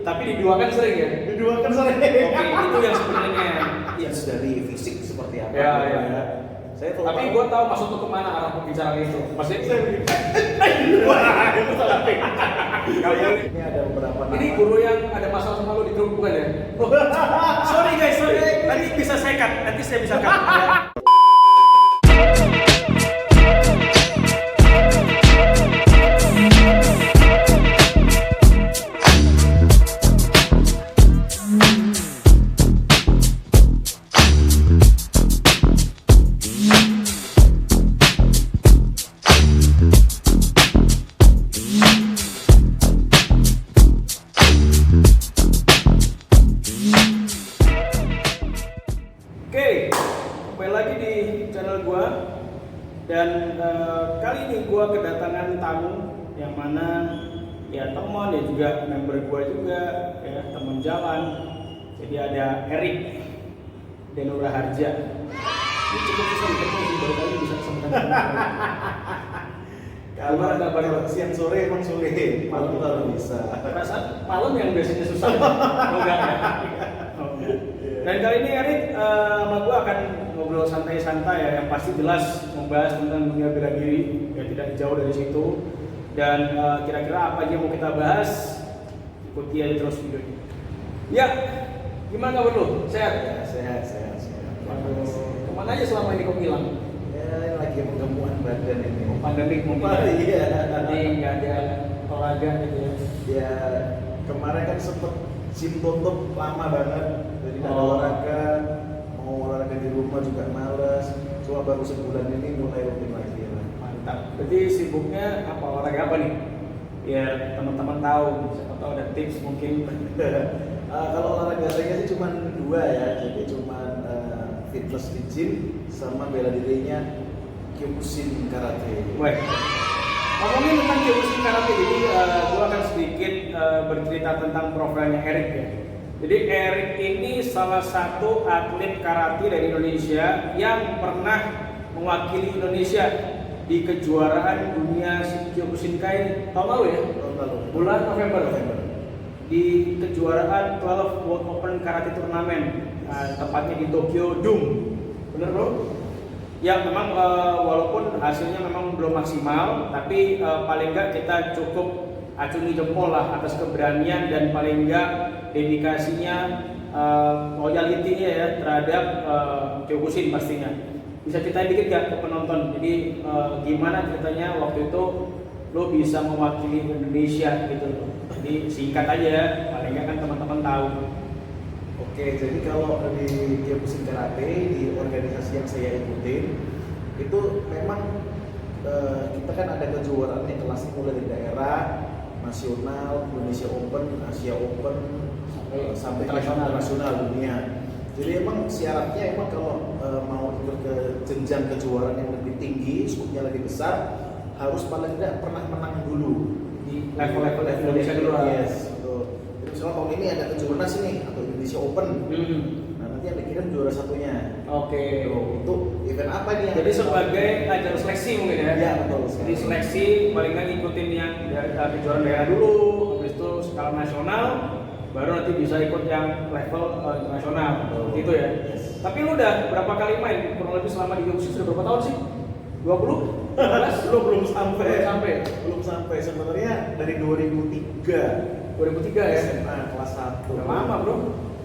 tapi diduakan sering ya? Diduakan sering. Oke, itu yang sebenarnya. Ya dari fisik seperti apa? Ya. Saya tahu. Tapi gue tahu maksud lu kemana arah pembicaraan itu. Maksudnya Wah, itu salah. Ini ada beberapa nama. ini guru yang ada masalah sama lu di grup bukan ya? Sorry guys, sorry. Nanti bisa saya cut. Nanti saya bisa cut. Ya. Oke, kembali lagi di channel gua dan kali ini gua kedatangan tamu yang mana ya teman ya juga member gua juga ya teman jalan. Jadi ada Erik Denura Harja. Ini cukup susah ketemu sih, baru kali bisa kesempatan. Kalau kabar siang sore emang sulit, malam baru bisa. Perasaan malam yang biasanya susah. Oh enggak ya? Oh, enggak. Dan kali ini Erik sama gue akan ngobrol santai-santai ya, yang pasti jelas membahas tentang dunia bela diri, ya tidak jauh dari situ. Dan kira-kira apa aja yang mau kita bahas, ikuti aja terus videonya. Ya, gimana kabar lu? Sehat? Ya, sehat. Waduh, kemana aja selama ini kau hilang? Ya, lagi pertemuan badan ini. Pandemik mungkin. Iya. Jadi nggak ada olahraga gitu ya. Ya, kemarin kan sempet simptom tuh lama banget. Jadi nggak ada olahraga, mau olahraga di rumah juga males. Cuma baru sebulan ini mulai rutin lagi ya. Mantap. Berarti sibuknya apa, olahraga apa nih? Biar teman-teman tahu, siapa tahu ada tips mungkin. Kalau olahraga saya sih cuma dua ya, jadi cuma fitness di gym sama bela dirinya Kyokushin Karate. Weh, ngomongin tentang Kyokushin Karate, jadi gue akan sedikit bercerita tentang profilnya Erik ya. Jadi Erik ini salah satu atlet karate dari Indonesia yang pernah mewakili Indonesia di kejuaraan dunia Kyokushin Kai tahun lalu ya? Tahun lalu. Bulan November. Di kejuaraan 12 World Open Karate Tournament, tepatnya di Tokyo Dome. Bener bro? Ya memang walaupun hasilnya memang belum maksimal, tapi paling enggak kita cukup acungi jempol lah atas keberanian dan paling enggak dedikasinya, loyalty-nya ya terhadap Kyokushin pastinya. Bisa ceritain dikit gak ke penonton? Jadi gimana ceritanya waktu itu lo bisa mewakili Indonesia gitu loh. Jadi singkat aja ya, paling enggak kan teman-teman tahu. Oke, jadi kalau di Kyokushin Karate, di organisasi yang saya ikutin, itu memang kita kan ada kejuaraan yang kelasnya mulai dari daerah, nasional, Indonesia Open, Asia Open, sampai internasional dunia. Jadi emang syaratnya emang kalau mau ikut ke jenjang kejuaraan yang lebih tinggi, skupnya lebih besar, harus paling tidak pernah menang dulu Di level-level Indonesia dulu. Yes, betul. Jadi misalnya tahun ini ada kejuaraan sini atau Indonesia Open. Nah, nanti yang dikirim juara satunya. Oke. Untuk event apa nih? Jadi sebagai ajang seleksi mungkin ya? Iya, betul. Jadi seleksi paling nggak ngikutin yang dari kejuaraan daerah dulu, habis itu skala nasional, baru nanti bisa ikut yang level internasional. Gitu ya. Yes. Tapi lu udah berapa kali main? Kurang lebih selama di Kyokushin sudah berapa tahun sih? 20? 15? Belum sampai. Belum sampai. Belum sampai. Sebenarnya dari 2003. 2003 ya? SMA kelas 1. Udah lama bro.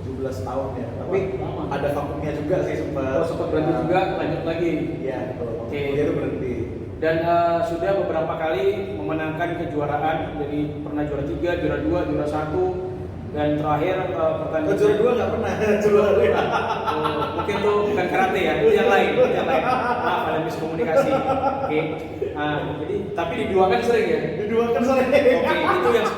17 tahun ya. Tapi Lama. ada vakumnya juga sih sempat. Oh, sempat berhenti juga, lanjut lagi. Iya, betul. Oke. Dia tuh berhenti. Dan sudah beberapa kali memenangkan kejuaraan. Jadi pernah juara 3, juara 2, juara 1, dan terakhir pertandingan Juara 2 nggak pernah. Juara 2. mungkin tuh bukan karate ya, itu yang lain. Maaf, ada miskomunikasi. Oke. Jadi tapi diduakan sering ya? Diduakan sering. Oke, itu yang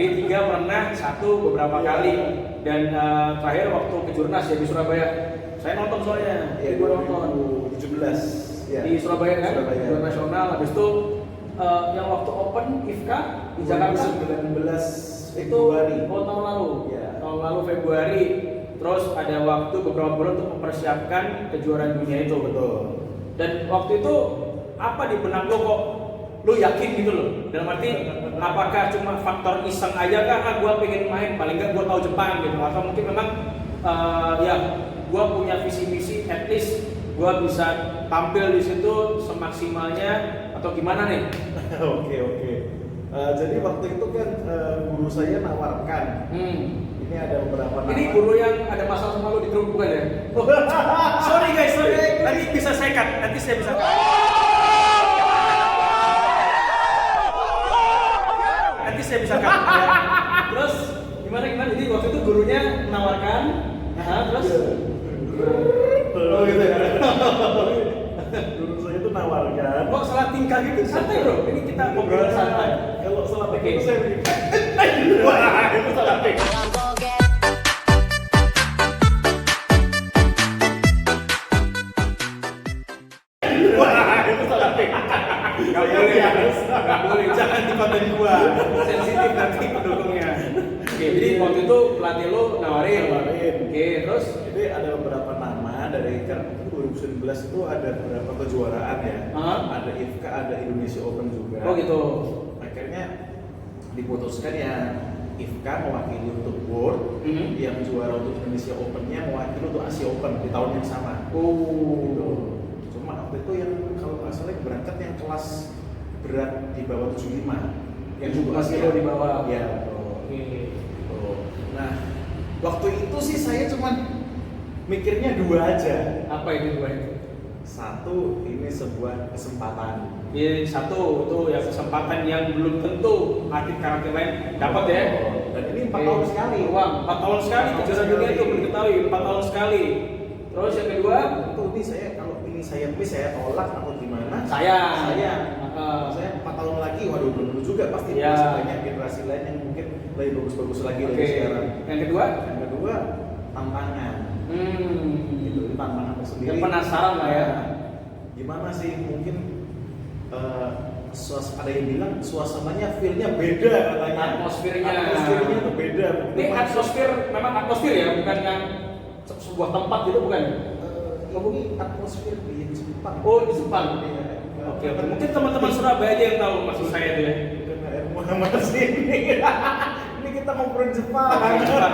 Jadi 3 pernah, 1 beberapa kali, dan terakhir waktu kejurnas ya di Surabaya. Saya nonton soalnya, Iya, gue nonton 2017 ya. di Surabaya kan, Surabaya. juara nasional. Habis itu yang waktu Open IFKA di Jakarta 2019 itu Februari. tahun lalu, Ya. tahun lalu Februari terus ada waktu beberapa bulan untuk mempersiapkan kejuaraan dunia itu. Betul. Dan waktu itu apa di benak lo kok lu yakin gitu loh? Dalam arti apakah cuma faktor iseng aja kah? Ah, gua pengen main, paling nggak gua tahu Jepang gitu, atau mungkin memang ya gua punya visi misi, at least gua bisa tampil di situ semaksimalnya atau gimana nih? Oke. Jadi waktu itu kan guru saya nawarkan. Ini ada beberapa nama. Ini guru yang ada masalah sama lo di grup bukan ya? Sorry guys, sorry. Nanti bisa saya cut, nanti saya bisa cut. Nanti saya bisa cut. Ya. Terus gimana? Jadi waktu itu gurunya menawarkan, terus? Oh gitu ya. Guru saya itu nawarkan. Kok salah tingkah gitu? Santai bro, ini kita ngobrol santai. Kalau salah tingkah Oke. itu saya wah, itu salah tingkah. Nggak boleh, jangan di konten gua. Sensitif nanti pendukungnya. Oke, jadi waktu itu pelatih lo nawarin. Oke, terus? Jadi ada beberapa nama dari kan 2019 itu ada beberapa kejuaraan ya. Ada IFKA, ada Indonesia Open juga. Oh gitu. Akhirnya diputuskan ya IFKA mewakili untuk World, yang juara untuk Indonesia Open-nya mewakili untuk Asia Open di tahun yang sama. Gitu. Cuma waktu itu yang kalau nggak salah berangkat yang kelas berat di bawah 75 yang juga masih lo di bawah. Ya. Oke. Gitu. Nah, waktu itu sih saya cuman mikirnya dua aja. Apa itu dua itu? Satu, ini sebuah kesempatan. Ini satu itu ya kesempatan yang belum tentu atlet karate lain dapat ya. Dan ini 4 tahun sekali. Uang 4 tahun sekali kejuaraan dunia itu belum diketahui 4 tahun sekali. Terus yang kedua, Itu ini saya kalau ini saya miss saya tolak atau gimana? saya 4 tahun lagi, waduh belum tentu juga pasti Ya. masih banyak generasi lain yang mungkin lebih bagus-bagus lagi Oke. dari sekarang. Yang kedua, Tantangan. Gitu, ini tantangan tersendiri. yang penasaran lah ya. Gimana sih mungkin ada yang bilang suasananya feel-nya beda katanya. Atmosfernya tuh beda. Ini atmosfer, memang atmosfer ya, bukan yang sebuah tempat gitu bukan? Ini atmosfer di Jepang. Oh di Jepang. Iya. Oke, mungkin teman-teman Surabaya aja yang tahu maksud saya itu ya. Karena air Muhammad sini. Ini kita ngobrolin Jepang. Oke, Jepang.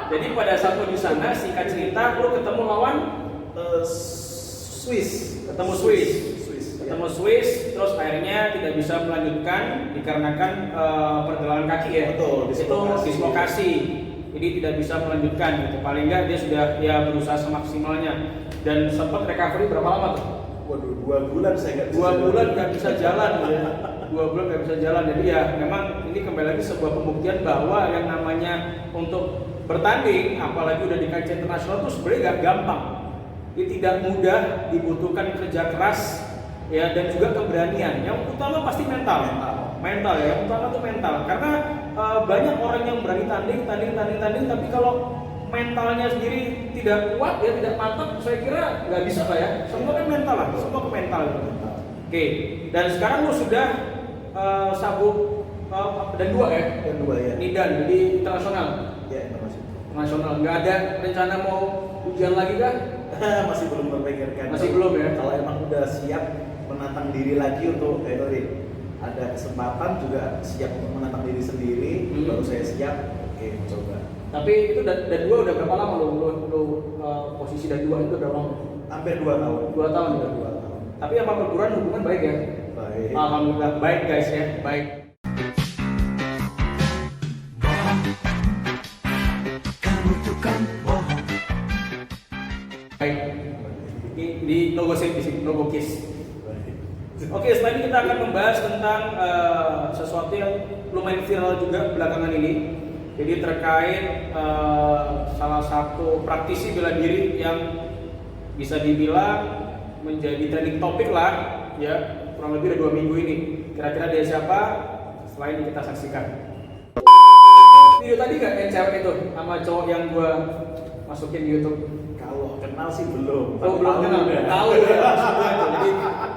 Jadi pada saat lo di sana, singkat cerita, lo ketemu lawan Swiss. ketemu Swiss, terus akhirnya tidak bisa melanjutkan dikarenakan pergelangan kaki ya. Betul, Itu dislokasi. Jadi tidak bisa melanjutkan gitu. Paling enggak dia sudah ya berusaha semaksimalnya dan sempat recovery berapa lama tuh? Waduh, 2 bulan saya nggak bisa 2 bulan nggak bisa jalan ya. 2 bulan nggak bisa jalan. Jadi ya memang ini kembali lagi sebuah pembuktian bahwa yang namanya untuk bertanding apalagi udah di kancah internasional tuh sebenarnya nggak gampang. Ini tidak mudah, dibutuhkan kerja keras ya dan juga keberanian. Yang utama pasti mental ya. Yang utama tuh mental karena banyak orang yang berani tanding tapi kalau mentalnya sendiri tidak kuat ya, tidak mantap, saya kira nggak bisa lah ya. Semua kan mental lah, semua ke mental gitu. Oke, dan sekarang lu sudah sabuk dan 2 ya? Dan 2 ya. Nidan, jadi internasional. Ya, internasional. Internasional, nggak ada rencana mau ujian lagi kan? Masih belum terpikirkan. Masih belum ya? Kalau emang udah siap menantang diri lagi untuk ada kesempatan juga siap untuk menantang diri sendiri, baru saya siap. Oke, coba. Tapi itu dan 2 udah berapa lama lo posisi dan 2 itu berapa lama? Hampir 2 tahun. 2 tahun ya? 2 tahun. Tapi sama perguruan hubungan baik ya? Baik. Alhamdulillah baik guys ya, baik. Baik. Di logo di sini, logo kiss. Oke, setelah ini kita akan membahas tentang sesuatu yang lumayan viral juga belakangan ini. Jadi terkait salah satu praktisi bela diri yang bisa dibilang menjadi trending topik lah, ya kurang lebih ada 2 minggu ini. Kira-kira dia siapa? Setelah ini kita saksikan. Video tadi nggak yang cewek itu sama cowok yang gua masukin di YouTube? Kalau kenal sih belum. Oh belum kenal, tahu ya maksudnya itu. Jadi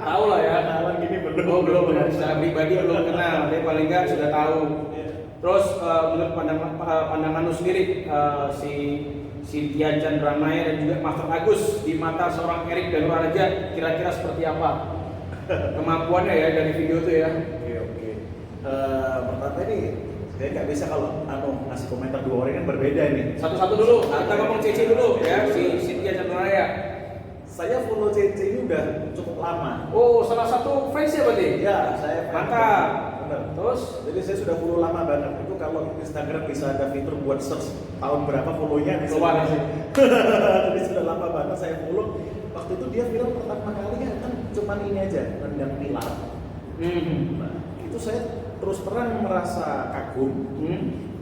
tahu lah ya. Kenalan gini belum. Oh belum, secara pribadi belum kenal, tapi paling nggak sudah tahu. Terus menurut pandangan lu sendiri si Cynthia Chandranaya dan juga Master Agus di mata seorang Erik Danuraja kira-kira seperti apa kemampuannya ya dari video itu ya? Oke. Pertama ini saya nggak bisa kalau ngasih komentar dua orang kan berbeda nih. Satu-satu dulu, kita ngomong Cici dulu ya, si Cynthia Chandranaya. Saya follow Cici ini udah cukup lama. Oh, salah satu fans ya berarti? Ya, saya mantap. Benar. Terus? Jadi saya sudah follow lama banget. Itu kalau Instagram bisa ada fitur buat search tahun berapa follow-nya bisa. Keluar sih. Jadi sudah lama banget saya follow. Waktu itu dia viral pertama kali kan cuman ini aja, nendang pilar. Nah, itu saya terus terang merasa kagum.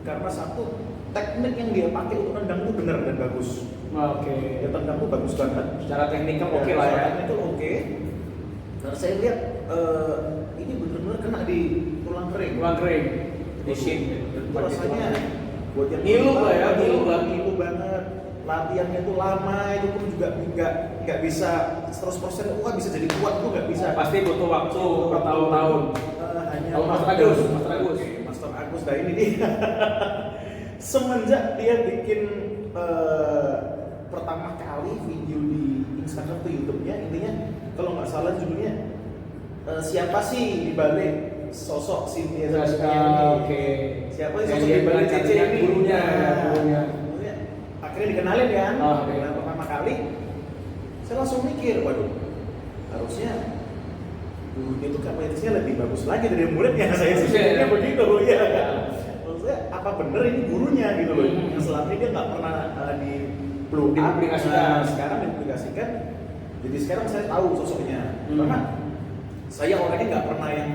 Karena satu, teknik yang dia pakai untuk nendang itu benar dan bagus. Oke. Dia tendang itu bagus banget. Secara teknikal oke lah ya. Teknikal oke. Karena saya lihat ini benar-benar kena di tulang kering. Tulang kering. Di shin. Itu rasanya buat yang ngilu lah ya, ngilu banget. Latihannya itu lama, itu pun juga nggak bisa 100% wah bisa jadi kuat tuh nggak bisa. Pasti butuh waktu bertahun-tahun. Hanya kalau Master Agus. Master Agus, nah ini dia. Semenjak dia bikin pertama kali video di Instagram atau YouTube-nya, intinya kalau nggak salah judulnya siapa sih dibalik sosok Cynthia Chandranaya ini? Siapa sih sosok dibalik Cici ini? Gurunya. Akhirnya dikenalin kan? Okay. Pertama kali, saya langsung mikir, waduh, harusnya gurunya itu kapasitasnya lebih bagus lagi dari muridnya. Saya sih begitu loh ya. Maksudnya apa bener ini gurunya gitu loh? Yang selama ini dia nggak pernah dipublikasikan. Sekarang dipublikasikan. Jadi sekarang saya tahu sosoknya. Karena saya orangnya nggak pernah yang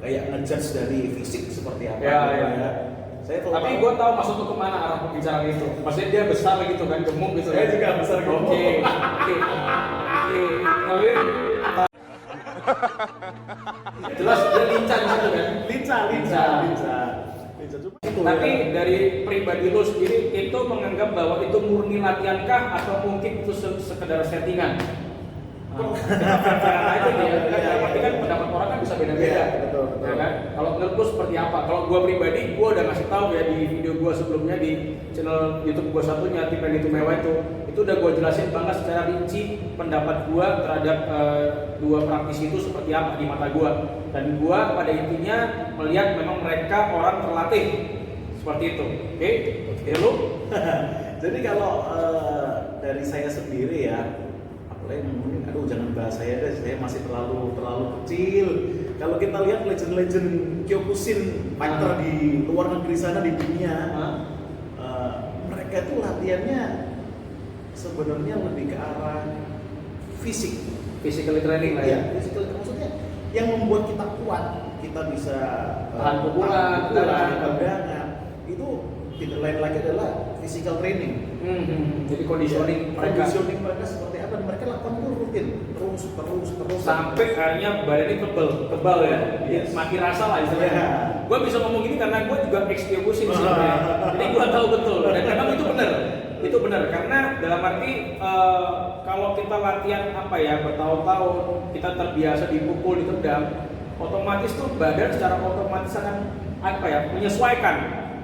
kayak ngejudge dari fisik seperti apa. Ya. Tapi gue tahu maksud lu kemana arah pembicaraan itu. Maksudnya dia besar gitu kan, gemuk gitu. Saya juga besar gemuk. Oke. Jelas dia lincah di situ kan? Lincah. Tapi dari pribadi lo sendiri itu menganggap bahwa itu murni latihankah atau mungkin itu sekedar settingan? Berarti kan pendapat orang kan bisa beda-beda. Betul. Ya kan? Kalau menurut gue seperti apa? Kalau gue pribadi, gue udah ngasih tahu ya di video gue sebelumnya di channel YouTube gue satunya Tim Randy Tumewa itu udah gue jelasin banget secara rinci pendapat gue terhadap dua praktisi itu seperti apa di mata gue. Dan gue pada intinya melihat memang mereka orang terlatih seperti itu. Oke? Lu? Jadi kalau dari saya sendiri ya. Mungkin jangan bahas saya deh, saya masih terlalu kecil. Kalau kita lihat legend-legend Kyokushin fighter di luar negeri sana di dunia, mereka itu latihannya sebenarnya lebih ke arah physical training lah ya. Physical maksudnya yang membuat kita kuat, kita bisa tahan pukulan, tendangan. Itu tidak lain lagi adalah physical training. Jadi conditioning mereka seperti apa? Mereka lakukan itu rutin, terus sampai akhirnya badannya tebal ya. Yes. Mati rasa lah istilahnya. Yeah. Gue bisa ngomong gini karena gue juga ex-Kyokushin sih. Jadi gue tahu betul. Dan memang itu benar karena dalam arti kalau kita latihan bertahun-tahun, kita terbiasa dipukul, ditendang, otomatis tuh badan secara otomatis akan menyesuaikan.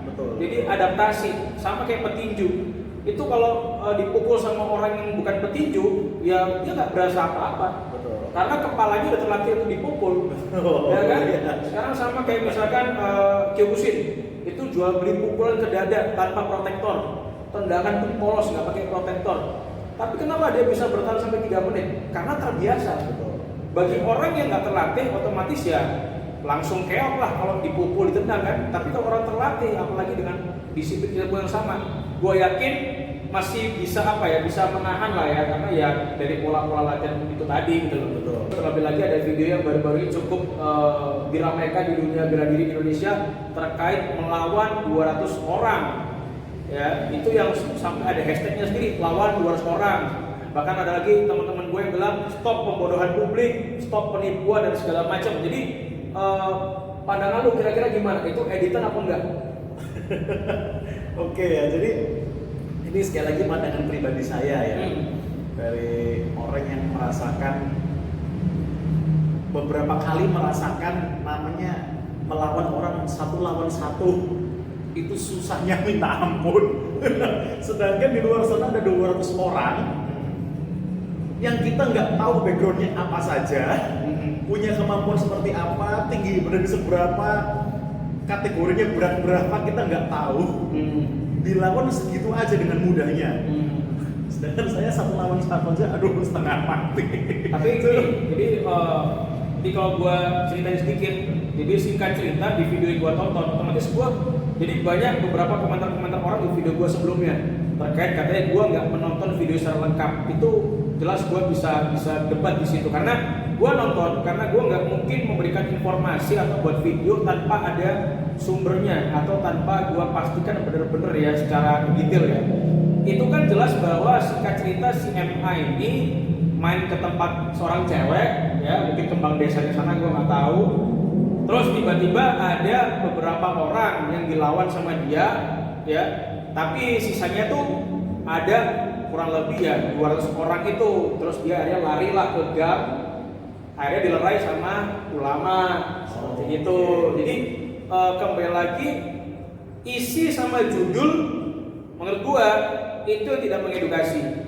Betul. Jadi adaptasi sama kayak petinju. Itu kalau dipukul sama orang yang bukan petinju, ya dia nggak berasa apa-apa. Betul. Karena kepalanya udah terlatih untuk dipukul. Ya kan? Iya. Sekarang sama kayak misalkan Kyokushin, itu jual beli pukulan ke dada tanpa protektor. Tendangan pun polos nggak pakai protektor. Tapi kenapa dia bisa bertahan sampai 3 menit? Karena terbiasa. Betul. Bagi orang yang nggak terlatih, otomatis ya langsung keok lah kalau dipukul ditendang kan. Tapi kalau orang terlatih, apalagi dengan disiplin ilmu yang sama, gue yakin masih bisa bisa menahan lah ya, karena ya dari pola-pola latihan itu tadi gitu loh. Betul. Terlebih lagi ada video yang baru-baru ini cukup diramaikan di dunia bela diri di Indonesia terkait melawan 200 orang. Ya, itu yang sampai ada hashtagnya sendiri, lawan 200 orang. Bahkan ada lagi teman-teman gue yang bilang stop pembodohan publik, stop penipuan dan segala macam. Jadi pandangan lu kira-kira gimana? Itu editan apa enggak? Oke ya, jadi ini sekali lagi pandangan pribadi saya ya, dari orang yang beberapa kali merasakan namanya melawan orang 1 lawan 1 itu susahnya minta ampun. Sedangkan di luar sana ada 200 orang yang kita nggak tahu backgroundnya apa saja, punya kemampuan seperti apa, tinggi badan seberapa, kategorinya berat berapa kita nggak tahu. Dilawan segitu aja dengan mudahnya. Sedangkan saya 1 lawan 1 aja, aduh setengah mati. Tapi jadi kalau gua ceritain sedikit, jadi singkat cerita di video yang gua tonton, otomatis gua jadi banyak beberapa komentar-komentar orang di video gua sebelumnya terkait katanya gua nggak menonton video secara lengkap. Itu jelas gua bisa debat di situ karena gua nonton karena gua nggak mungkin memberikan informasi atau buat video tanpa ada sumbernya atau tanpa gua pastikan benar-benar ya secara detail ya. Itu kan jelas bahwa singkat cerita si MA ini main ke tempat seorang cewek ya, mungkin kembang desa di sana gua nggak tahu. Terus tiba-tiba ada beberapa orang yang dilawan sama dia ya, tapi sisanya tuh ada kurang lebih ya 200 orang itu. Terus dia akhirnya larilah ke gang, akhirnya dilerai sama ulama seperti itu. Jadi kembali lagi isi sama judul menurut gua itu tidak mengedukasi.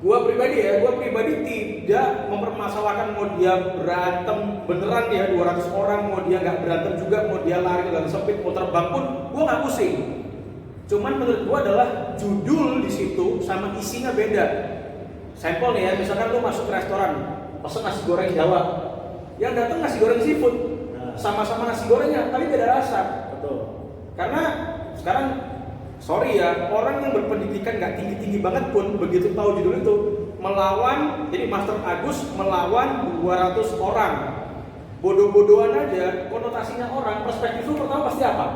Gua pribadi tidak mempermasalahkan mau dia berantem beneran ya 200 orang, mau dia nggak berantem juga, mau dia lari dalam sempit, mau terbang pun gua nggak pusing. Cuman menurut gua adalah judul di situ sama isinya beda. Sampel nih ya, misalkan lu masuk ke restoran, pesen nasi goreng Jawa, yang datang nasi goreng seafood, sama-sama nasi gorengnya, tapi beda rasa. Betul. Karena sekarang sorry ya, orang yang berpendidikan nggak tinggi-tinggi banget pun begitu tahu judul itu melawan, jadi Master Agus melawan 200 orang. Bodoh-bodohan aja, konotasinya orang, perspektif lu pertama pasti apa?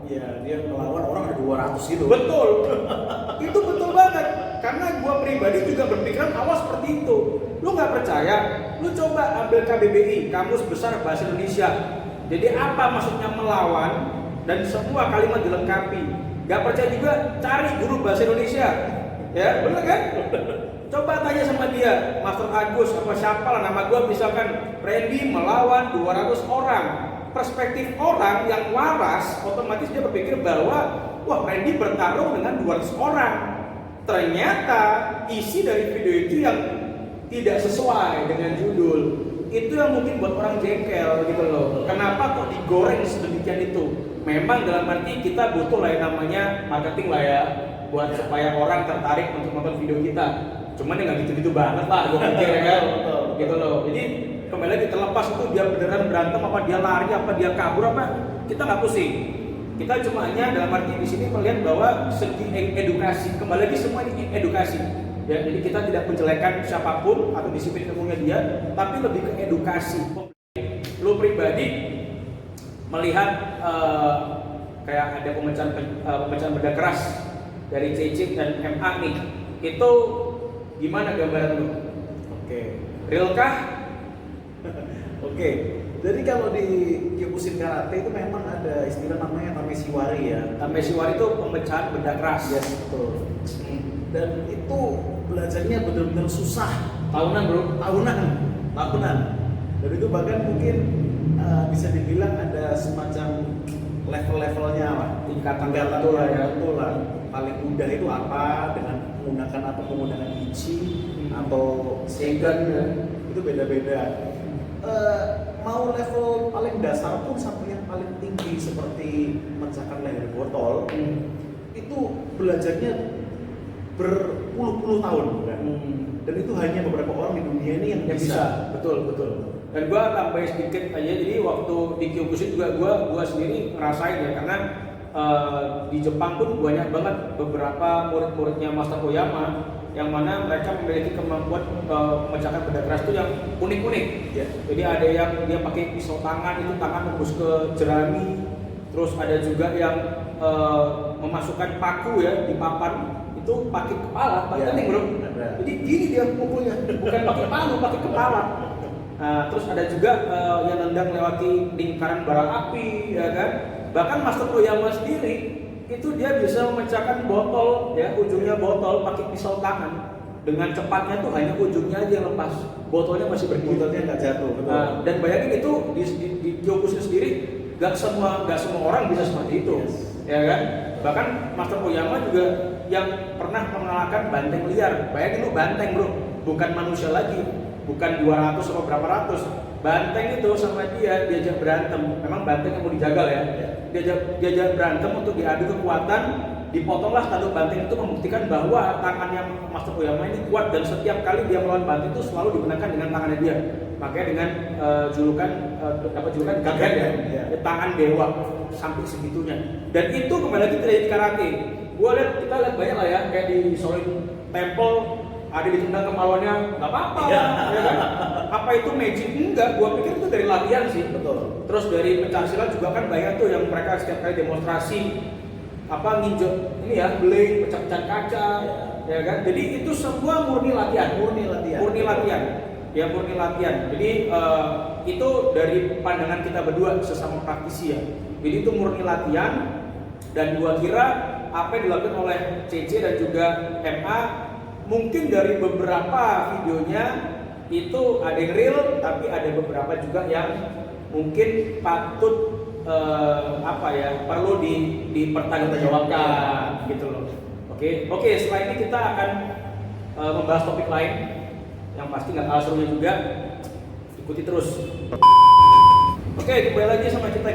Ya, dia melawan orang ada 200 gitu. Betul. Itu betul banget. Karena gua pribadi juga berpikiran awal seperti itu. Lu nggak percaya? Lu coba ambil KBBI, Kamus Besar Bahasa Indonesia. Jadi apa maksudnya melawan dan semua kalimat dilengkapi. Gak percaya juga cari guru bahasa Indonesia, ya bener kan? Coba tanya sama dia, Master Agus apa siapa lah nama gue misalkan Randy melawan 200 orang. Perspektif orang yang waras otomatis dia berpikir bahwa wah Randy bertarung dengan 200 orang. Ternyata isi dari video itu yang tidak sesuai dengan judul. Itu yang mungkin buat orang jengkel gitu loh. Kenapa kok digoreng sedemikian itu? Memang dalam arti kita butuh lah yang namanya marketing lah ya, buat supaya orang tertarik untuk nonton video kita. Cuman ya nggak gitu-gitu banget lah, gue pikir ya kan, gitu loh. Jadi kembali lagi terlepas itu dia beneran berantem apa dia lari apa dia kabur apa, kita nggak pusing. Kita cuma hanya dalam arti di sini melihat bahwa segi edukasi, kembali lagi semua ini edukasi. Ya, jadi kita tidak menjelekan siapapun atau disiplin ilmunya dia, tapi lebih ke edukasi. Lu pribadi melihat kayak ada pemecahan benda keras dari Cicik dan MA nih, itu gimana gambaran lu? Oke. Real kah? Oke. Jadi kalau di Kyokushin Karate itu memang ada istilah namanya Tameshiwari ya. Tameshiwari itu pemecahan benda keras. Yes, betul. Dan itu belajarnya benar-benar susah. Tahunan bro? Tahunan. Dan itu bahkan mungkin bisa dibilang ada semacam level-levelnya lah. Tingkatan Betul lah. Paling mudah itu apa dengan menggunakan ichi atau seigan ya. Itu beda-beda. Mau level paling dasar pun sampai yang paling tinggi seperti memecahkan leher botol itu belajarnya berpuluh-puluh tahun kan? Dan itu hanya beberapa orang di dunia ini yang bisa. Betul. Dan gua tambahin sedikit aja, jadi waktu di Kyokushin juga gua sendiri ngerasain ya, karena di Jepang pun banyak banget beberapa murid-muridnya Master Oyama yang mana mereka memiliki kemampuan memecahkan benda keras itu yang unik-unik. Ya. Jadi ada yang dia pakai pisau tangan, itu tangan tembus ke jerami. Terus ada juga yang memasukkan paku ya di papan, itu pakai kepala, pakai penting bro. Jadi gini dia pukulnya, bukan pakai palu, pakai kepala. Terus ada juga yang nendang lewati lingkaran bara api, ya kan? Bahkan Master Oyama sendiri itu dia bisa memecahkan botol, ya ujungnya botol pakai pisau tangan. Dengan cepatnya tuh hanya ujungnya aja yang lepas, botolnya masih berdiri. Botolnya nggak jatuh. Dan bayangin itu di Kyokushin sendiri, gak semua orang bisa seperti itu, ya kan? Bahkan Master Oyama juga yang pernah mengalahkan banteng liar. Bayangin lu banteng bro, bukan manusia lagi, bukan 200 atau berapa ratus. Banteng itu sama dia diajak berantem. Memang banteng yang mau dijagal ya. Diajak berantem untuk diadu kekuatan. Dipotonglah tanduk banteng itu membuktikan bahwa tangannya Master Oyama ini kuat dan setiap kali dia melawan banteng itu selalu dimenangkan dengan tangannya dia. Makanya dengan dapat julukan Gagan ya, tangan dewa sampai segitunya. Dan itu kembali lagi dari karate. Kita lihat banyak lah ya, kayak di Shaolin Temple ada ditendang kemaluannya, nggak apa-apa, ya kan? Apa itu magic? Enggak, gua pikir itu dari latihan sih. Betul. Terus dari pencaksilat juga kan banyak tuh yang mereka setiap kali demonstrasi nginjek ini ya, blade, pecah-pecahan kaca, ya kan? Jadi itu semua murni latihan. Ya murni latihan. Jadi itu dari pandangan kita berdua sesama praktisi ya. Jadi itu murni latihan dan gua kira apa yang dilakukan oleh CC dan juga MA mungkin dari beberapa videonya itu ada yang real, tapi ada beberapa juga yang mungkin patut perlu dipertanggungjawabkan gitu loh. Oke, setelah ini kita akan membahas topik lain yang pasti nggak kalah serunya juga. Ikuti terus. Oke, kembali lagi sama kita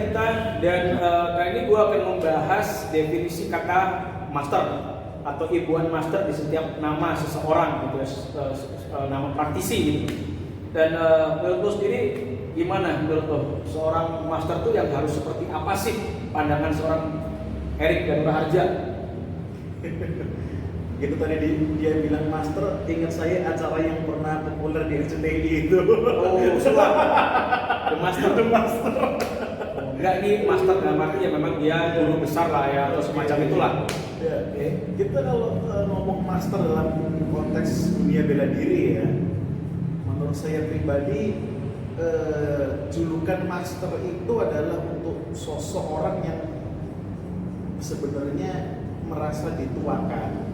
dan kali ini gue akan membahas definisi kata master atau ibuan master di setiap nama seseorang gitu ya, nama praktisi gitu. Dan menurut lo sendiri gimana menurut lo seorang master tuh yang harus seperti apa sih pandangan seorang Erik dan Raharja? Gitu tadi dia bilang master, ingat saya acara yang pernah populer di RCTI itu. Oh, sulap. The Master. Enggak, ini master dalam arti ya memang dia guru besar lah ya atau semacam itulah. Ya, kita kalau ngomong master dalam konteks dunia bela diri ya, menurut saya pribadi julukan master itu adalah untuk sosok orang yang sebenarnya merasa dituakan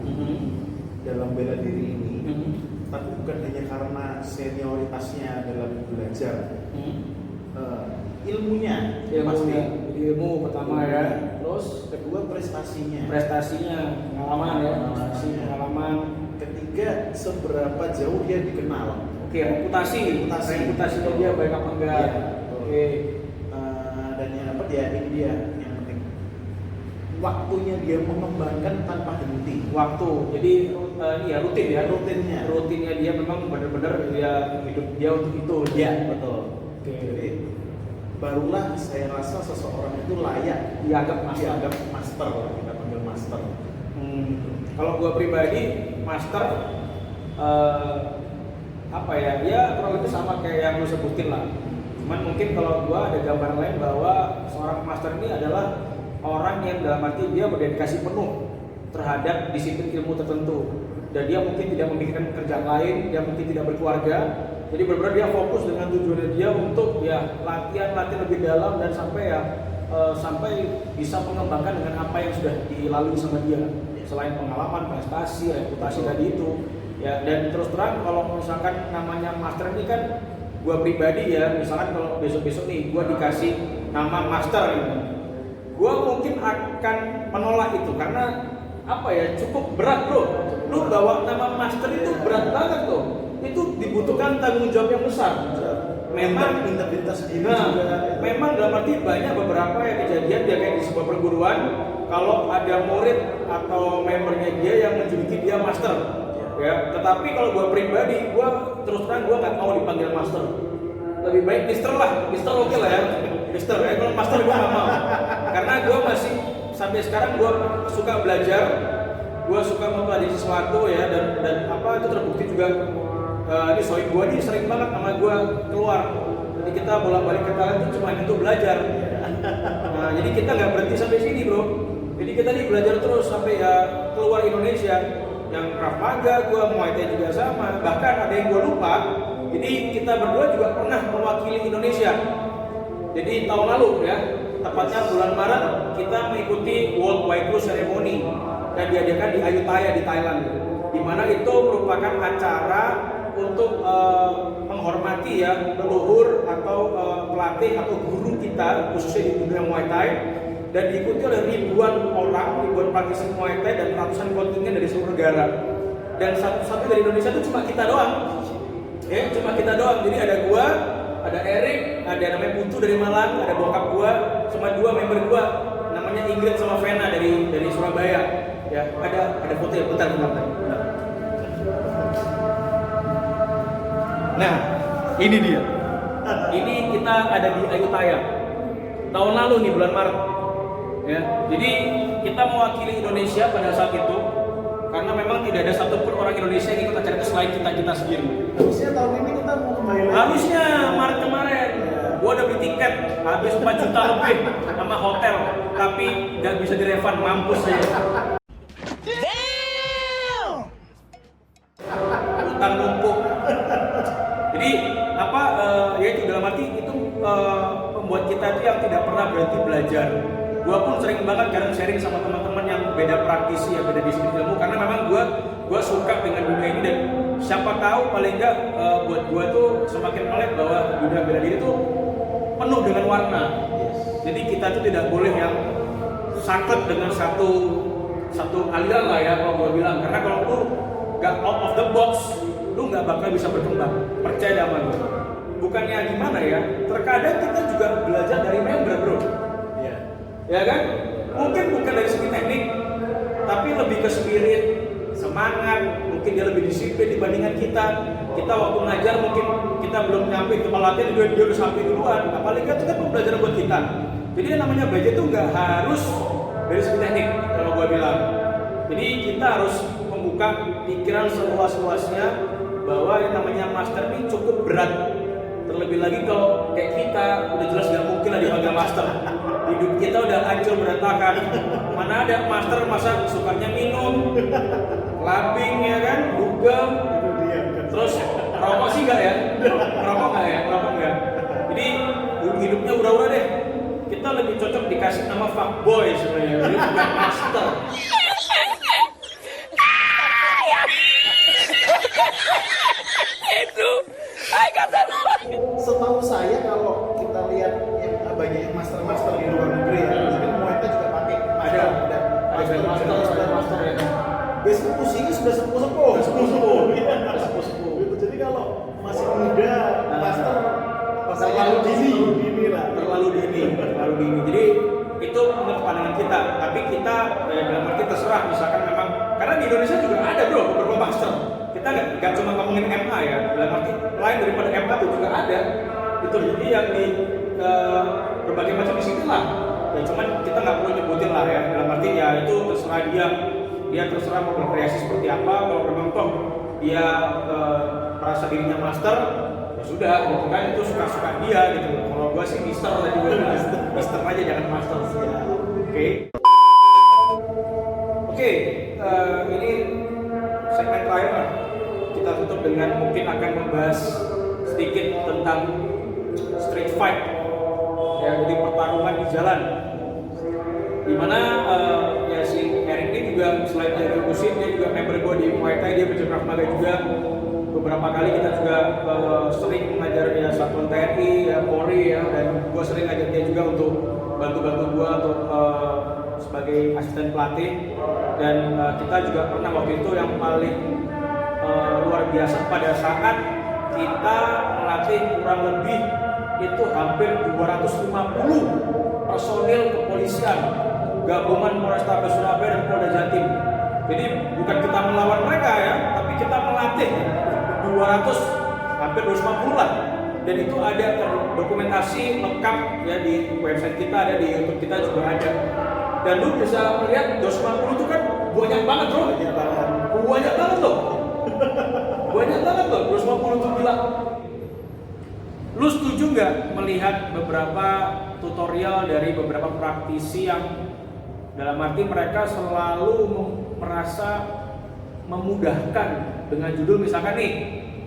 dalam bela diri ini, tapi bukan hanya karena senioritasnya dalam belajar, ilmunya pasti. Ilmu pertama ya, terus kedua prestasinya, pengalaman. Ketiga seberapa jauh dia dikenal. Oke, reputasinya dia baik apa enggak? Ya, oke. Dan yang apa ini dia yang penting waktunya dia mengembangkan tanpa henti. Waktu, jadi rutin ya. Rutinnya dia memang benar-benar dia hidup dia untuk itu. Ya, betul. Oke. Jadi barulah saya rasa seseorang itu layak dianggap master, kita panggil master. Kalau gua pribadi master ya kurang lebih sama kayak yang lu sebutin lah. Cuman mungkin kalau gua ada gambaran lain bahwa seorang master ini adalah orang yang dalam arti dia berdedikasi penuh terhadap disiplin ilmu tertentu dan dia mungkin tidak memikirkan pekerjaan lain, dia mungkin tidak berkeluarga. Jadi benar-benar dia fokus dengan tujuannya dia untuk ya latihan lebih dalam dan sampai bisa mengembangkan dengan apa yang sudah dilalui sama dia. Selain pengalaman, prestasi, reputasi tadi itu. Ya, dan terus terang kalau misalkan namanya master ini kan gua pribadi ya, misalkan kalau besok-besok nih gua dikasih nama master ini, gua mungkin akan menolak itu karena cukup berat bro. Lu bawa nama master itu berat banget tuh. Itu dibutuhkan tanggung jawab yang besar. Memang integritas diri juga. Memang dalam arti banyak beberapa yang kejadian dia kayak di sebuah perguruan, kalau ada murid atau membernya dia yang menjuluki dia master. Ya, tetapi kalau gua pribadi, gua terus terang gua nggak mau dipanggil master. Lebih baik Mister lah, Mister oke lah ya, Mister. Kalau master gua nggak mau, karena gua masih sampai sekarang gua suka belajar, gua suka mempelajari sesuatu ya dan itu terbukti juga. Ini soal gua nih sering banget sama gua keluar. Jadi kita bolak-balik ke Thailand itu cuma untuk belajar. Nah, jadi kita nggak berhenti sampai sini bro. Jadi kita nih belajar terus sampai ya keluar Indonesia. Yang Krav Maga, gua Muay Thai juga sama. Bahkan ada yang gua lupa. Jadi kita berdua juga pernah mewakili Indonesia. Jadi tahun lalu ya, tepatnya bulan Maret kita mengikuti World Waiku Ceremony dan diadakan di Ayutthaya di Thailand. Di mana itu merupakan acara untuk menghormati ya leluhur atau pelatih atau guru kita khususnya di dunia Muay Thai dan diikuti oleh ribuan orang, ribuan praktisi Muay Thai dan ratusan kontingen dari seluruh negara. Dan satu-satu dari Indonesia itu cuma kita doang. Ya, cuma kita doang. Jadi ada gua, ada Erik, ada namanya Putu dari Malang, ada bokap gua, cuma 2 member gua, namanya Ingrid sama Vena dari Surabaya. Ya, ada foto ya, bentar. Nah, ini dia. Ini kita ada di Ayutthaya. Tahun lalu nih bulan Maret. Ya, jadi kita mewakili Indonesia pada saat itu karena memang tidak ada satupun orang Indonesia yang ikut acara itu selain kita sendiri. Harusnya tahun ini kita mau kembali lagi. Harusnya Maret kemarin, gua udah beli tiket habis 4 juta lebih sama hotel, tapi nggak bisa direfund, mampus aja. Utang numpuk. Jadi apa? Ya itu dalam arti itu membuat kita itu yang tidak pernah berhenti belajar. Gua pun sering banget kadang sharing sama teman-teman yang beda praktisi ya, beda disiplin ilmu, karena memang gua suka dengan dunia ini dan siapa tahu paling enggak buat gua tuh semakin melek bahwa dunia bela diri tuh penuh dengan warna. Jadi kita tuh tidak boleh yang saklek dengan satu aliran lah ya kalau gua bilang, karena kalau lu gak out of the box lu nggak bakal bisa berkembang. Percaya sama gua. Bukannya gimana ya? Terkadang kita juga belajar dari member, bro. Ya kan? Mungkin bukan dari segi teknik, tapi lebih ke spirit, semangat, mungkin dia lebih disiplin dibandingkan kita. Kita waktu ngajar mungkin kita belum nyampe ke pelatihan, dia udah sampai duluan. Apalagi itu kan pembelajaran buat kita. Jadi yang namanya belajar itu nggak harus dari segi teknik, kalau gua bilang. Jadi kita harus membuka pikiran seluas-luasnya bahwa yang namanya master ini cukup berat. Terlebih lagi kalau kayak kita udah jelas nggak mungkin lah dipanggil master. Hidup kita udah hancur berantakan. Mana ada master masa sukanya minum, clubbing ya kan, dugem, terus rokok sih nggak ya? Rokok nggak. Jadi hidupnya ura-ura deh. Kita lebih cocok dikasih nama fuckboy sebenarnya, jadi bukan master. Setahu saya kalau kita lihat yang banyak yang master di luar negeri ya, mungkin Muay Thai juga pakai master ya. Biasanya usianya sudah sepuh-sepuh. Gitu. Jadi kalau masih muda, master terlalu dini. Jadi itu menurut pandangan kita. Tapi kita dalam arti terserah. Misalkan memang karena di Indonesia juga ada bro beberapa master. Kita nggak cuma ngomongin MA ya. Dalam arti lain daripada MA itu juga ada. Itu jadi yang di berbagai macam disiplin lah. Ya cuman kita nggak perlu nyebutin lah ya. Dalam arti ya itu terserah dia terserah mau berkreasi seperti apa. Kalau memang toh dia merasa dirinya master, ya sudah, gitu kan, itu suka-suka dia gitu. Kalau gua sih mister tadi gua bilang, mister aja jangan master sih ya. Oke, ini segmen terakhir lah. Kita tutup dengan mungkin akan membahas sedikit tentang street fight, ya, jadi pertarungan di jalan. Dimana ya si Erik ini juga selain dari musik, dia juga member gue di Muay Thai, dia belajar Krav Maga juga. Beberapa kali kita juga sering mengajar ya satuan TNI, ya Polri ya, dan gue sering ngajak dia juga untuk bantu-bantu gue untuk sebagai asisten pelatih. Dan kita juga pernah waktu itu yang paling luar biasa pada saat kita melatih kurang lebih itu hampir 250 personil kepolisian gabungan Polrestabes Surabaya dan Polda Jatim. Jadi bukan kita melawan mereka ya, tapi kita melatih 200 hampir 250 lah. Dan itu ada terdokumentasi lengkap ya di website kita, ada di YouTube kita juga ada. Dan lu bisa melihat 250 itu kan banyak banget bro, banyak banget loh. Banyak banget loh, 250 itu gila. Lu setuju nggak melihat beberapa tutorial dari beberapa praktisi yang dalam arti mereka selalu merasa memudahkan dengan judul misalkan nih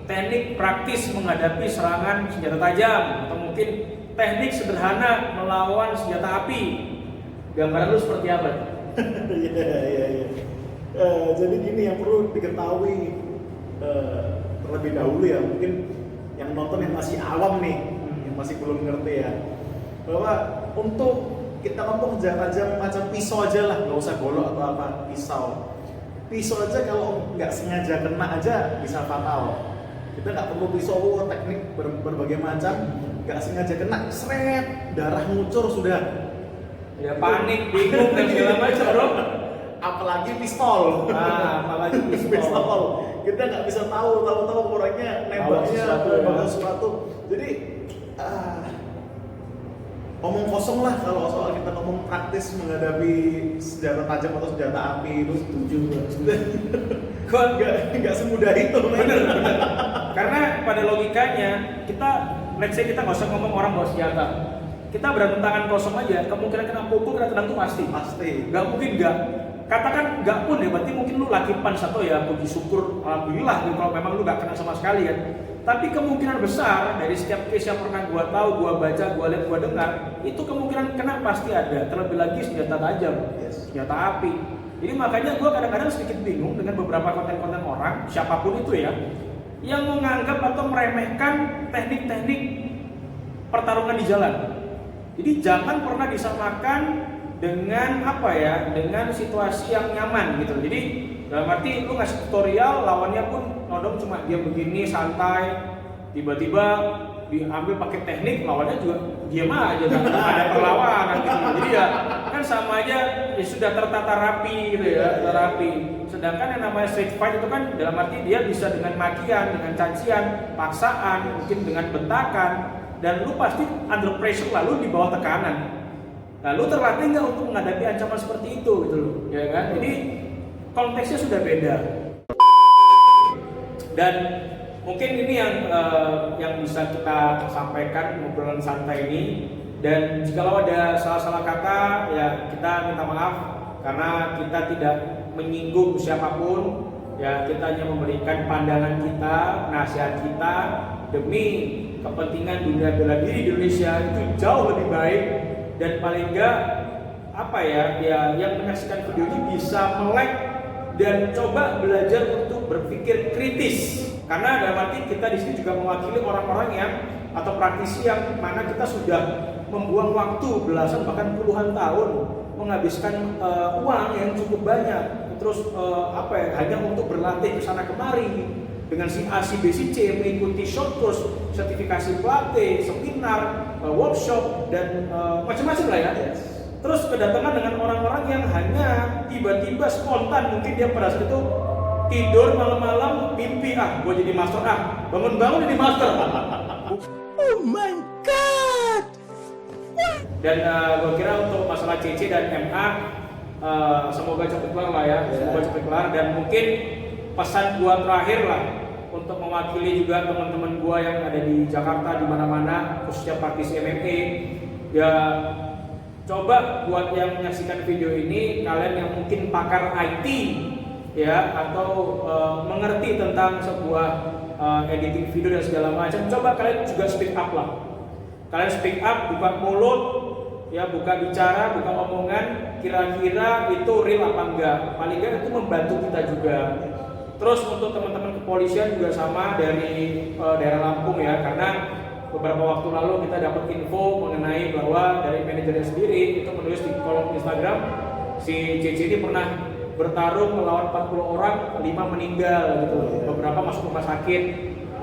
teknik praktis menghadapi serangan senjata tajam, atau mungkin teknik sederhana melawan senjata api. Gambaran lu seperti apa? Iya. Jadi gini yang perlu diketahui terlebih dahulu ya, mungkin yang nonton yang masih awam nih, yang masih belum ngerti ya, bahwa untuk kita ngomong tajam macam pisau aja lah, nggak usah golok atau apa, pisau aja kalau nggak sengaja kena aja bisa fatal. Kita nggak perlu pisau teknik berbagai macam, nggak sengaja kena seret, darah ngucur sudah. Ya panik, bingung dan segala macam bro. Apalagi pistol. Nah, apalagi pistol. Kita nggak bisa tahu orangnya nembaknya bawa sesuatu. Jadi omong kosong lah kalau soal kita ngomong praktis menghadapi senjata tajam atau senjata api itu. Setuju. Kok nggak semudah itu. Bener. Karena pada logikanya kita, let's say kita nggak usah ngomong orang bawa senjata. Kita berantem tangan kosong aja, kemungkinan kena pukul, kena tendang itu pasti. Nggak mungkin nggak. Katakan nggak pun ya, berarti mungkin lu laki pan satu ya, puji syukur, alhamdulillah gitu, kalau memang lu nggak kena sama sekali kan. Tapi kemungkinan besar dari setiap case yang pernah gua tahu, gua baca, gua lihat, gua dengar, itu kemungkinan kena pasti ada. Terlebih lagi senjata tajam, senjata api. Jadi makanya gua kadang-kadang sedikit bingung dengan beberapa konten-konten orang, siapapun itu ya, yang menganggap atau meremehkan teknik-teknik pertarungan di jalan. Jadi jangan pernah disamakan dengan apa ya, dengan situasi yang nyaman gitu. Jadi dalam arti lu ngasih tutorial, lawannya pun nodong cuma dia begini santai, tiba-tiba diambil pakai teknik, lawannya juga diam aja, nggak ada perlawanan gitu. Jadi ya kan sama aja, ya sudah tertata rapi gitu ya, rapi. Sedangkan yang namanya street fight itu kan dalam arti dia bisa dengan makian, dengan cacian, paksaan, mungkin dengan bentakan. Dan lu pasti under pressure, lalu di bawah tekanan. Nah, lu terlatih nggak untuk menghadapi ancaman seperti itu gitu loh, ya kan? Jadi konteksnya sudah beda. Dan mungkin ini yang bisa kita sampaikan ngobrolan santai ini. Dan jikalau ada salah-salah kata, ya kita minta maaf karena kita tidak menyinggung siapapun. Ya kita hanya memberikan pandangan kita, nasihat kita demi kepentingan dunia bela diri di Indonesia itu jauh lebih baik, dan paling enggak apa ya yang menyaksikan video ini bisa melek dan coba belajar untuk berpikir kritis, karena dalam arti kita di sini juga mewakili orang-orang yang atau praktisi yang mana kita sudah membuang waktu belasan bahkan puluhan tahun menghabiskan uang yang cukup banyak terus hanya untuk berlatih ke sana kemari dengan si A, si B, si C, mengikuti short course, sertifikasi pelatih, seminar, workshop, dan macam-macam lah ya. Terus kedatangan dengan orang-orang yang hanya tiba-tiba spontan, mungkin dia pada saat itu tidur malam-malam mimpi, gue jadi master, bangun-bangun jadi master. Oh my god. Dan gue kira untuk masalah CC dan MA semoga cepat kelar lah ya, semoga cepat kelar, dan mungkin pesan gua terakhir lah untuk mewakili juga teman-teman gua yang ada di Jakarta di mana-mana, khususnya praktisi MMA. Ya coba buat yang menyaksikan video ini, kalian yang mungkin pakar IT ya atau mengerti tentang sebuah editing video dan segala macam, coba kalian juga speak up lah. Kalian speak up, buka mulut, ya buka bicara, buka omongan, kira-kira itu real apa enggak. Paling enggak itu membantu kita juga. Terus untuk teman-teman kepolisian juga sama dari daerah Lampung ya, karena beberapa waktu lalu kita dapat info mengenai bahwa dari manajernya sendiri itu menulis di kolom Instagram, si CC ini pernah bertarung melawan 40 orang, 5 meninggal gitu, beberapa masuk rumah sakit.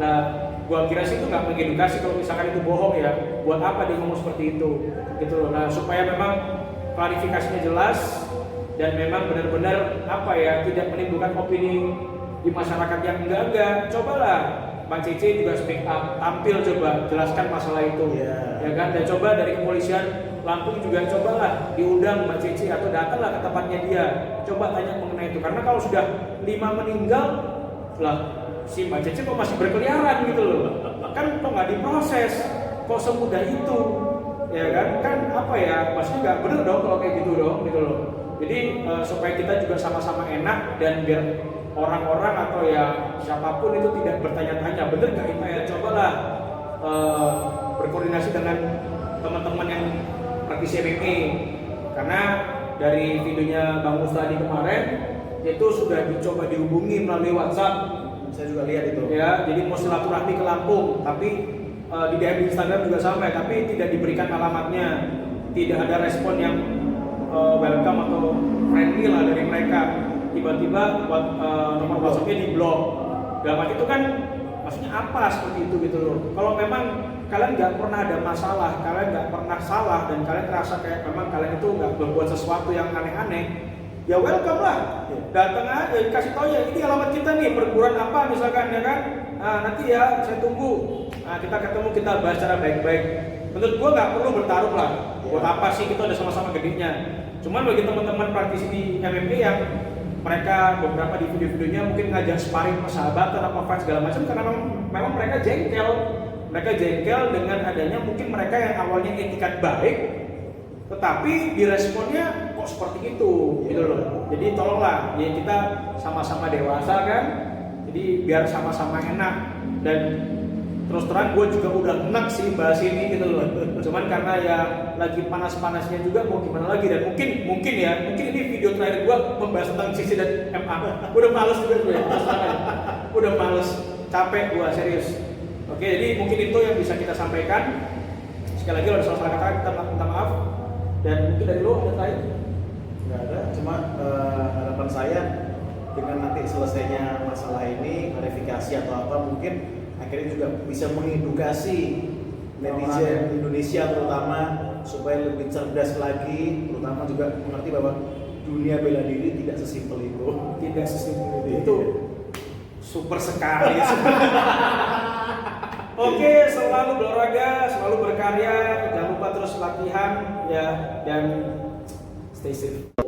Nah, gua kira sih itu nggak mengedukasi kalau misalkan itu bohong ya, buat apa dia ngomong seperti itu gitu loh. Nah, supaya memang klarifikasinya jelas dan memang benar-benar tidak menimbulkan opini di masyarakat yang enggak, cobalah Bang Cici juga speak up, tampil coba jelaskan masalah itu, ya kan? Dan coba dari kepolisian Lampung juga cobalah diundang Mbak Cici atau datanglah ke tempatnya dia, coba tanya mengenai itu, karena kalau sudah 5 meninggal lah si Mbak Cici kok masih berkeliaran gitu loh, kan kok nggak diproses, kok semudah itu, ya kan maksudnya nggak bener dong kalau kayak gitu dong gitu loh. Jadi supaya kita juga sama-sama enak dan biar orang-orang atau ya siapapun itu tidak bertanya-tanya bener nggak itu ya, cobalah berkoordinasi dengan teman-teman yang praktisi MMA, karena dari videonya Bang Mustadi kemarin itu sudah dicoba dihubungi melalui WhatsApp, saya juga lihat itu ya, jadi mau silaturahmi ke Lampung tapi di DM Instagram juga sama tapi tidak diberikan alamatnya. tidak ada respon yang welcome atau friendly lah dari mereka. Tiba-tiba nomor WhatsApp-nya di blok. Dalam arti itu kan maksudnya apa seperti itu gitu loh. Kalau memang kalian nggak pernah ada masalah, kalian nggak pernah salah, dan kalian terasa kayak memang kalian itu nggak berbuat sesuatu yang aneh-aneh, ya welcome lah. Datang aja, kasih tahu ya ini alamat kita nih, perguruan apa misalkan ya kan. Nah, nanti ya saya tunggu. Nah, kita ketemu, kita bahas secara baik-baik. Menurut gua nggak perlu bertarung lah. Buat apa sih, kita udah sama-sama gedenya. Cuman bagi teman-teman praktisi di MMA yang mereka beberapa di video-videonya mungkin ngajak sparring persahabatan apa fight segala macam, karena memang mereka jengkel. Mereka jengkel dengan adanya mungkin mereka yang awalnya etikat baik, tetapi diresponnya kok seperti itu, gitu loh. Jadi tolonglah, ya kita sama-sama dewasa kan, jadi biar sama-sama enak. Dan terus terang gue juga udah enak sih bahas ini gitu loh. Cuman karena ya lagi panas-panasnya juga, mau gimana lagi. Dan mungkin ini video terakhir gue membahas tentang CC dan MA. Udah males juga gue, udah males, capek gue serius. Oke, jadi mungkin itu yang bisa kita sampaikan. Sekali lagi kalau ada salah kata kita minta maaf. Dan mungkin dari lo ada terakhir? Nggak ada, cuma harapan saya dengan nanti selesainya masalah ini, klarifikasi atau apa, mungkin akhirnya juga bisa mengedukasi netizen Indonesia terutama supaya lebih cerdas lagi, terutama juga mengerti bahwa dunia bela diri tidak sesimpel itu. Tidak sesimpel itu. Super sekali. Oke, selalu berolahraga, selalu berkarya, jangan lupa terus latihan ya, dan stay safe.